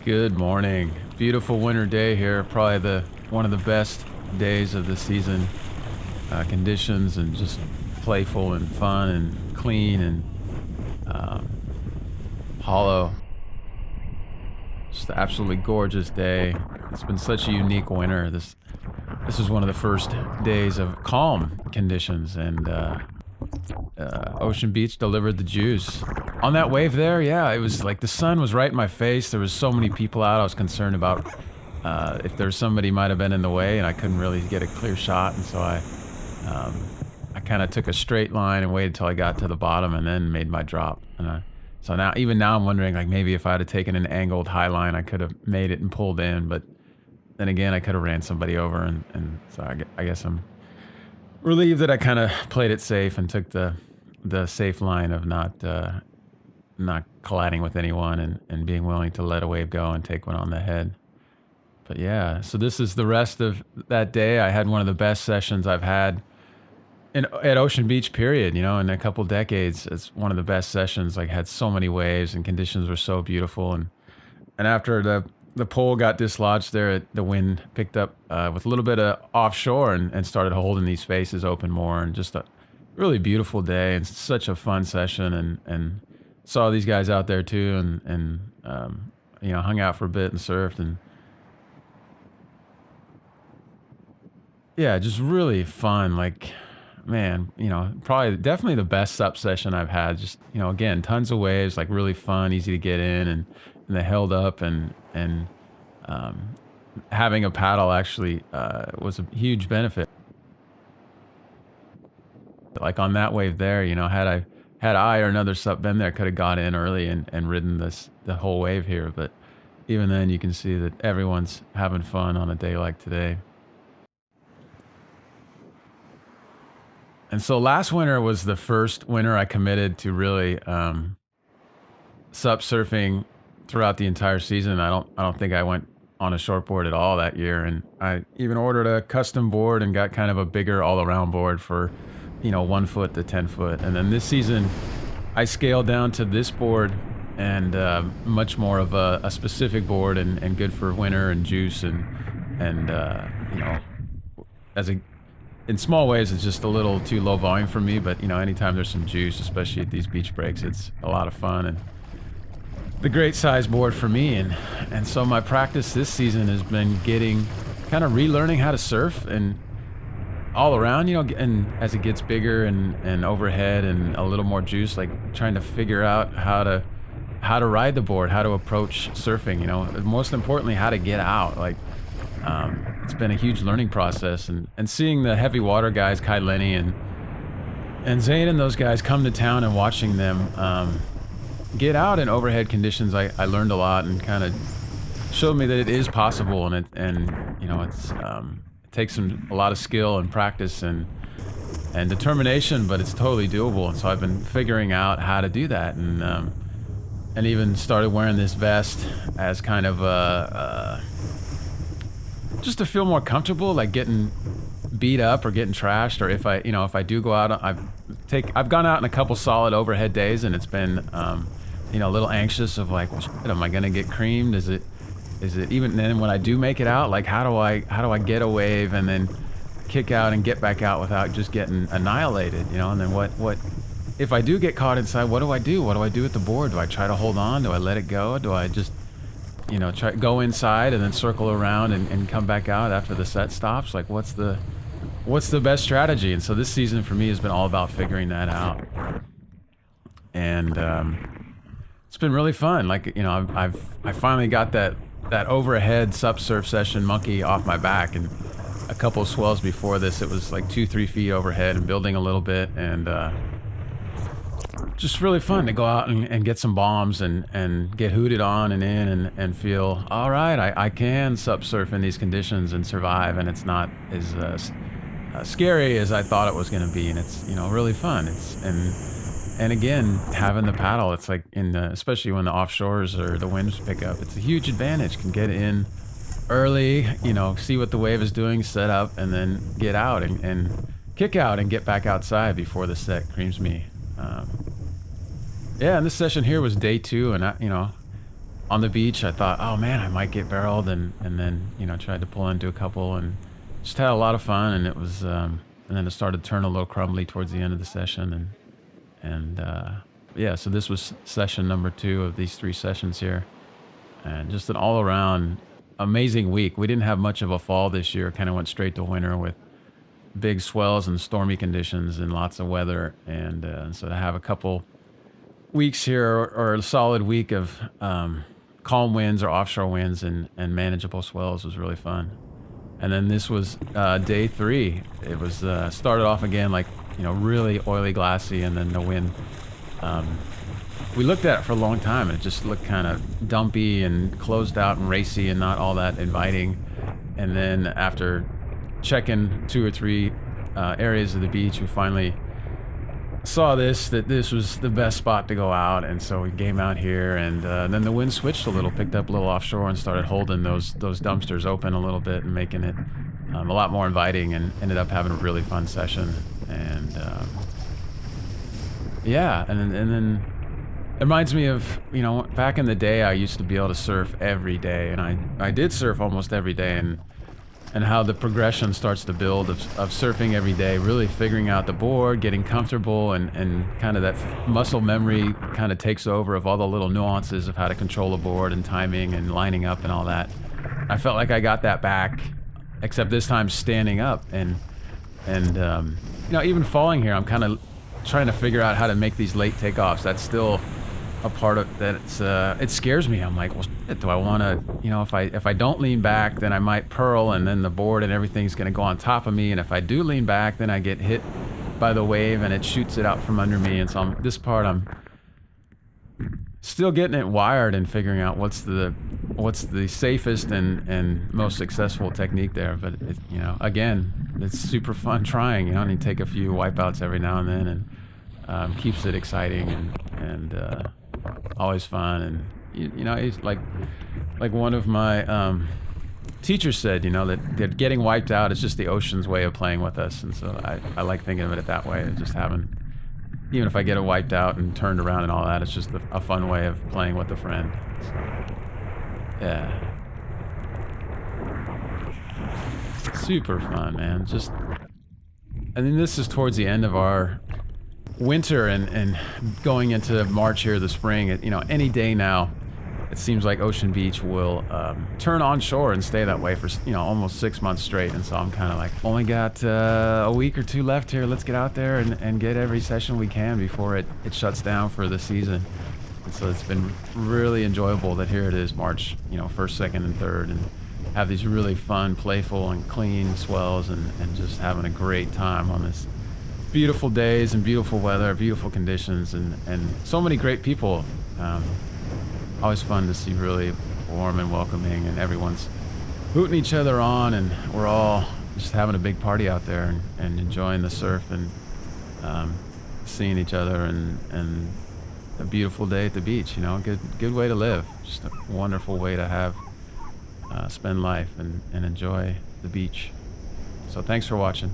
Good morning. Beautiful winter day here. Probably the one of the best days of the season. Conditions and just playful and fun and clean and um, hollow. Just an absolutely gorgeous day. It's been such a unique winter. This is one of the first days of calm conditions, and Ocean Beach delivered the juice. On that wave there, yeah, it was like the sun was right in my face. There was so many people out. I was concerned about if there's somebody might have been in the way, and I couldn't really get a clear shot. And so I kind of took a straight line and waited till I got to the bottom, and then made my drop. So now, even now, I'm wondering like maybe if I had taken an angled high line, I could have made it and pulled in. But then again, I could have ran somebody over, and so I guess I'm relieved that I kind of played it safe and took the safe line of not colliding with anyone and being willing to let a wave go and take one on the head. But yeah, so this is the rest of that day. I had one of the best sessions I've had at Ocean Beach, period, in a couple decades. It's one of the best sessions. Like, had so many waves and conditions were so beautiful. And after the pole got dislodged there, the wind picked up with a little bit of offshore and started holding these faces open more, and just a really beautiful day and such a fun session, and saw these guys out there too, and hung out for a bit and surfed, and yeah, just really fun. Like, man, probably definitely the best SUP session I've had. Just, again, tons of waves, like really fun, easy to get in, and they held up, and having a paddle actually was a huge benefit. Like on that wave there, had I or another SUP been there, could have got in early and ridden the whole wave here. But even then, you can see that everyone's having fun on a day like today. And so last winter was the first winter I committed to really SUP surfing throughout the entire season. I don't think I went on a shortboard at all that year, and I even ordered a custom board and got kind of a bigger all-around board for 1 foot to 10 foot. And then this season I scaled down to this board, and much more of a specific board, and good for winter and juice, and in small ways it's just a little too low volume for me, but anytime there's some juice, especially at these beach breaks, it's a lot of fun and the great size board for me. And so my practice this season has been kind of relearning how to surf and all around, and as it gets bigger and overhead and a little more juice, like trying to figure out how to ride the board, how to approach surfing, most importantly, how to get out. Like, it's been a huge learning process, and seeing the heavy water guys, Kai Lenny and Zane and those guys come to town, and watching them get out in overhead conditions, I learned a lot, and kind of showed me that it is possible, and it takes a lot of skill and practice and determination, but it's totally doable. And so I've been figuring out how to do that, and even started wearing this vest as kind of just to feel more comfortable, like getting beat up or getting trashed, or if I do go out, I've gone out in a couple solid overhead days, and it's been a little anxious of like, am I gonna get creamed? Is it even then when I do make it out, like how do I get a wave and then kick out and get back out without just getting annihilated, and then what if I do get caught inside, what do I do? What do I do with the board? Do I try to hold on? Do I let it go? Do I just try go inside and then circle around and come back out after the set stops? Like, what's the best strategy? And so this season for me has been all about figuring that out, and it's been really fun. Like, I finally got that overhead SUP surf session monkey off my back, and a couple of swells before this it was like 2-3 feet overhead and building a little bit, and just really fun to go out and get some bombs and get hooted on and in and feel all right. I can SUP surf in these conditions and survive, and it's not as scary as I thought it was going to be, and it's really fun. And again, having the paddle, it's like especially when the offshores or the winds pick up, it's a huge advantage. Can get in early, see what the wave is doing, set up, and then get out and kick out and get back outside before the set creams me. Yeah, and this session here was day 2, and on the beach, I thought, oh man, I might get barreled, and then tried to pull into a couple and just had a lot of fun. And it was and then it started to turn a little crumbly towards the end of the session, and yeah, so this was session number 2 of these 3 sessions here, and just an all around amazing week. We didn't have much of a fall this year; kind of went straight to winter with big swells and stormy conditions and lots of weather, and so to have a couple weeks here, or a solid week of calm winds or offshore winds and manageable swells was really fun. And then this was day 3. It was started off again like really oily, glassy, and then the wind. We looked at it for a long time, and it just looked kind of dumpy and closed out and racy and not all that inviting. And then after checking 2 or 3 areas of the beach, we finally saw that this was the best spot to go out, and so we came out here, and then the wind switched a little, picked up a little offshore, and started holding those dumpsters open a little bit and making it a lot more inviting, and ended up having a really fun session. And yeah, and then it reminds me of back in the day I used to be able to surf every day, and I did surf almost every day, and how the progression starts to build of surfing every day, really figuring out the board, getting comfortable, and kind of that muscle memory kind of takes over of all the little nuances of how to control a board and timing and lining up and all that. I felt like I got that back, except this time standing up, and even falling here, I'm kind of trying to figure out how to make these late takeoffs. That's still a part of that. It scares me. I'm like, well, shit, do I want to, if I don't lean back, then I might pearl, and then the board and everything's going to go on top of me. And if I do lean back, then I get hit by the wave and it shoots it out from under me. And so I'm still getting it wired and figuring out what's the safest and most successful technique there. But again, it's super fun trying. I need to take a few wipeouts every now and then, and keeps it exciting and always fun. And it's like one of my teachers said, that getting wiped out is just the ocean's way of playing with us. And so I like thinking of it that way, just having, even if I get it wiped out and turned around and all that, it's just a fun way of playing with a friend. So, yeah. Super fun, man. And then this is towards the end of our winter and going into March here, the spring. Any day now, it seems like Ocean Beach will turn onshore and stay that way for almost 6 months straight. And so I'm kind of like, only got a week or 2 left here. Let's get out there and get every session we can before it shuts down for the season. And so it's been really enjoyable that here it is, March, 1st, 2nd, and 3rd, and have these really fun, playful, and clean swells, and just having a great time on this beautiful days and beautiful weather, beautiful conditions, and so many great people. Always fun to see, really warm and welcoming, and everyone's hooting each other on, and we're all just having a big party out there and enjoying the surf and seeing each other and a beautiful day at the beach. Good way to live. Just a wonderful way to have spend life and enjoy the beach. So thanks for watching.